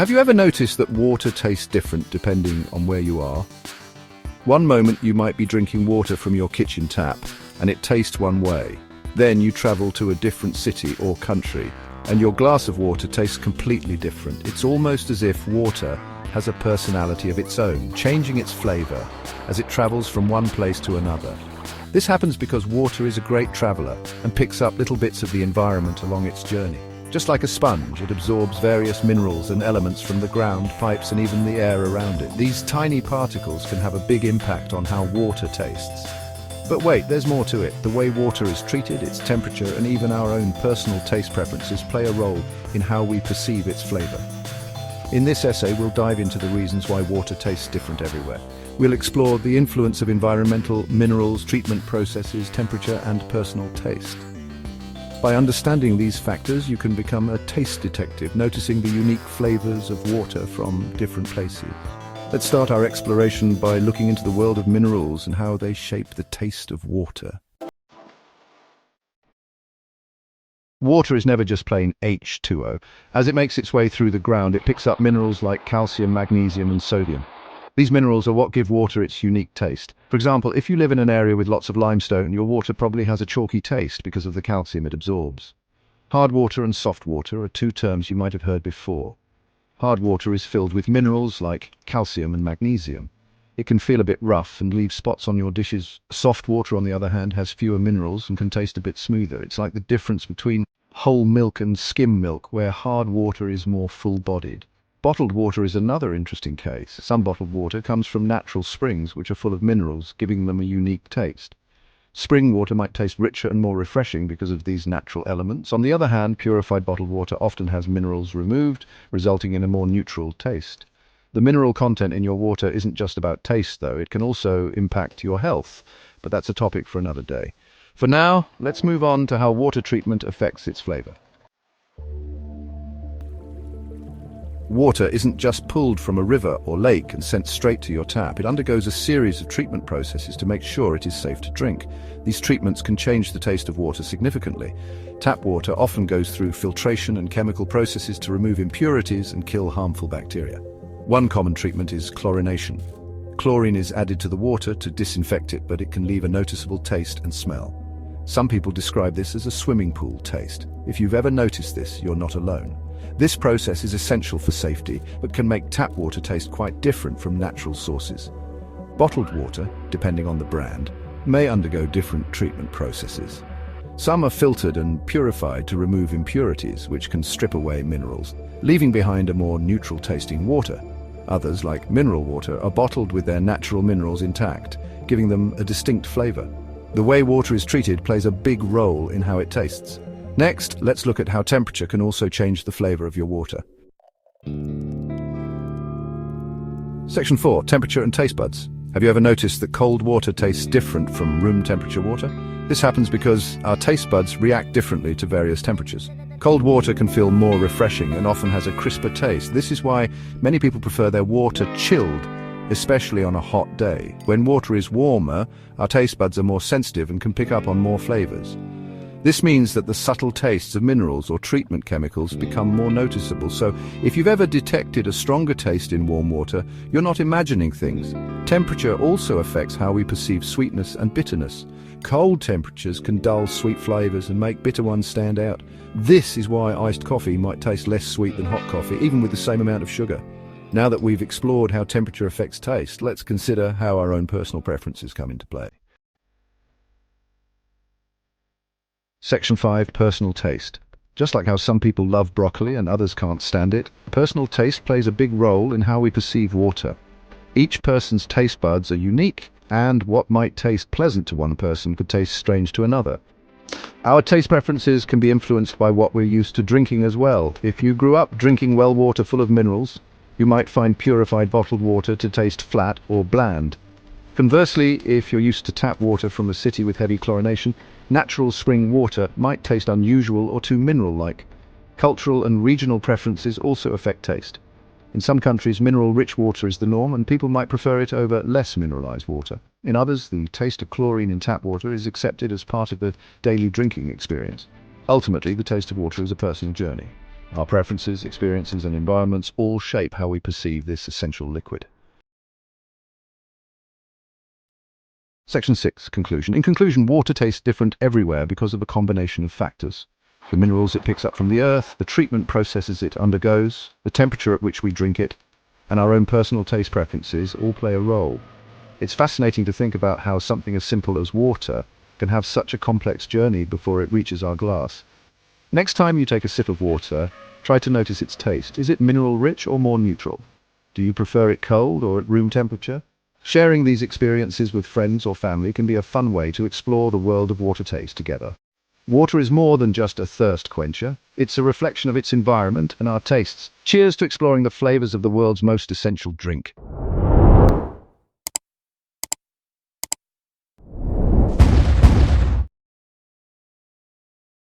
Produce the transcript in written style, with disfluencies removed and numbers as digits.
Have you ever noticed that water tastes different depending on where you are? One moment you might be drinking water from your kitchen tap and it tastes one way. Then you travel to a different city or country and your glass of water tastes completely different. It's almost as if water has a personality of its own, changing its flavor as it travels from one place to another. This happens because water is a great traveler and picks up little bits of the environment along its journey. Just like a sponge, it absorbs various minerals and elements from the ground, pipes, and even the air around it. These tiny particles can have a big impact on how water tastes. But wait, there's more to it. The way water is treated, its temperature, and even our own personal taste preferences play a role in how we perceive its flavor. In this essay, we'll dive into the reasons why water tastes different everywhere. We'll explore the influence of environmental, minerals, treatment processes, temperature, and personal taste. By understanding these factors, you can become a taste detective, noticing the unique flavors of water from different places. Let's start our exploration by looking into the world of minerals and how they shape the taste of water. Water is never just plain H2O. As it makes its way through the ground, it picks up minerals like calcium, magnesium, and sodium. These minerals are what give water its unique taste. For example, if you live in an area with lots of limestone, your water probably has a chalky taste because of the calcium it absorbs. Hard water and soft water are two terms you might have heard before. Hard water is filled with minerals like calcium and magnesium. It can feel a bit rough and leave spots on your dishes. Soft water, on the other hand, has fewer minerals and can taste a bit smoother. It's like the difference between whole milk and skim milk, where hard water is more full-bodied. Bottled water is another interesting case. Some bottled water comes from natural springs, which are full of minerals, giving them a unique taste. Spring water might taste richer and more refreshing because of these natural elements. On the other hand, purified bottled water often has minerals removed, resulting in a more neutral taste. The mineral content in your water isn't just about taste, though. It can also impact your health, but that's a topic for another day. For now, let's move on to how water treatment affects its flavor. Water isn't just pulled from a river or lake and sent straight to your tap. It undergoes a series of treatment processes to make sure it is safe to drink. These treatments can change the taste of water significantly. Tap water often goes through filtration and chemical processes to remove impurities and kill harmful bacteria. One common treatment is chlorination. Chlorine is added to the water to disinfect it, but it can leave a noticeable taste and smell. Some people describe this as a swimming pool taste. If you've ever noticed this, you're not alone. This process is essential for safety, but can make tap water taste quite different from natural sources. Bottled water, depending on the brand, may undergo different treatment processes. Some are filtered and purified to remove impurities, which can strip away minerals, leaving behind a more neutral-tasting water. Others, like mineral water, are bottled with their natural minerals intact, giving them a distinct flavor. The way water is treated plays a big role in how it tastes. Next, let's look at how temperature can also change the flavor of your water. Section 4. Temperature and taste buds. Have you ever noticed that cold water tastes different from room temperature water? This happens because our taste buds react differently to various temperatures. Cold water can feel more refreshing and often has a crisper taste. This is why many people prefer their water chilled, especially on a hot day. When water is warmer, our taste buds are more sensitive and can pick up on more flavors. This means that the subtle tastes of minerals or treatment chemicals become more noticeable. So, if you've ever detected a stronger taste in warm water, you're not imagining things. Temperature also affects how we perceive sweetness and bitterness. Cold temperatures can dull sweet flavors and make bitter ones stand out. This is why iced coffee might taste less sweet than hot coffee, even with the same amount of sugar. Now that we've explored how temperature affects taste, let's consider how our own personal preferences come into play. Section 5. Personal taste. Just like how some people love broccoli and others can't stand it, personal taste plays a big role in how we perceive water. Each person's taste buds are unique, and what might taste pleasant to one person could taste strange to another. Our taste preferences can be influenced by what we're used to drinking as well. If you grew up drinking well water full of minerals, you might find purified bottled water to taste flat or bland. Conversely, if you're used to tap water from a city with heavy chlorination, natural spring water might taste unusual or too mineral-like. Cultural and regional preferences also affect taste. In some countries, mineral-rich water is the norm, and people might prefer it over less mineralized water. In others, the taste of chlorine in tap water is accepted as part of the daily drinking experience. Ultimately, the taste of water is a personal journey. Our preferences, experiences, and environments all shape how we perceive this essential liquid. Section 6. Conclusion. In conclusion, water tastes different everywhere because of a combination of factors. The minerals it picks up from the earth, the treatment processes it undergoes, the temperature at which we drink it, and our own personal taste preferences all play a role. It's fascinating to think about how something as simple as water can have such a complex journey before it reaches our glass. Next time you take a sip of water, try to notice its taste. Is it mineral-rich or more neutral? Do you prefer it cold or at room temperature? Sharing these experiences with friends or family can be a fun way to explore the world of water taste together. Water is more than just a thirst quencher. It's a reflection of its environment and our tastes. Cheers to exploring the flavors of the world's most essential drink.